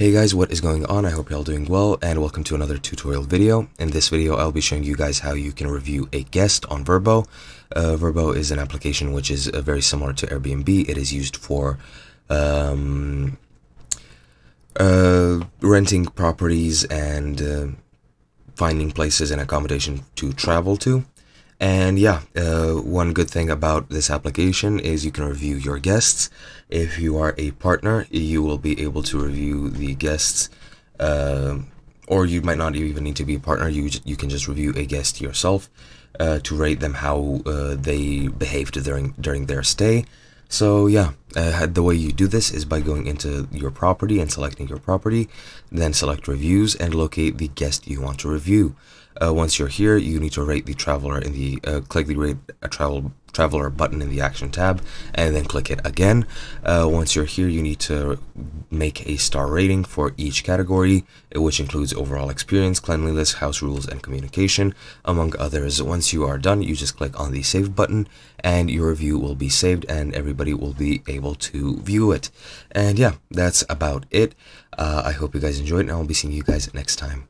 Hey guys, what is going on? I hope you're all doing well, and welcome to another tutorial video. In this video, I'll be showing you guys how you can review a guest on Vrbo. Vrbo is an application which is very similar to Airbnb. It is used for renting properties and finding places and accommodation to travel to. And yeah, one good thing about this application is you can review your guests. If you are a partner, you will be able to review the guests, or you might not even need to be a partner. You can just review a guest yourself to rate them how they behaved during their stay. So yeah, the way you do this is by going into your property and selecting your property, then select reviews and locate the guest you want to review. Once you're here, you need to rate the traveler in the click the rate a traveler button in the action tab, and then click it again. Once you're here, you need to make a star rating for each category, which includes overall experience, cleanliness, house rules, and communication, among others. Once you are done, you just click on the save button, and your review will be saved, and everybody will be able to view it. And yeah, that's about it. I hope you guys enjoyed, and I'll be seeing you guys next time.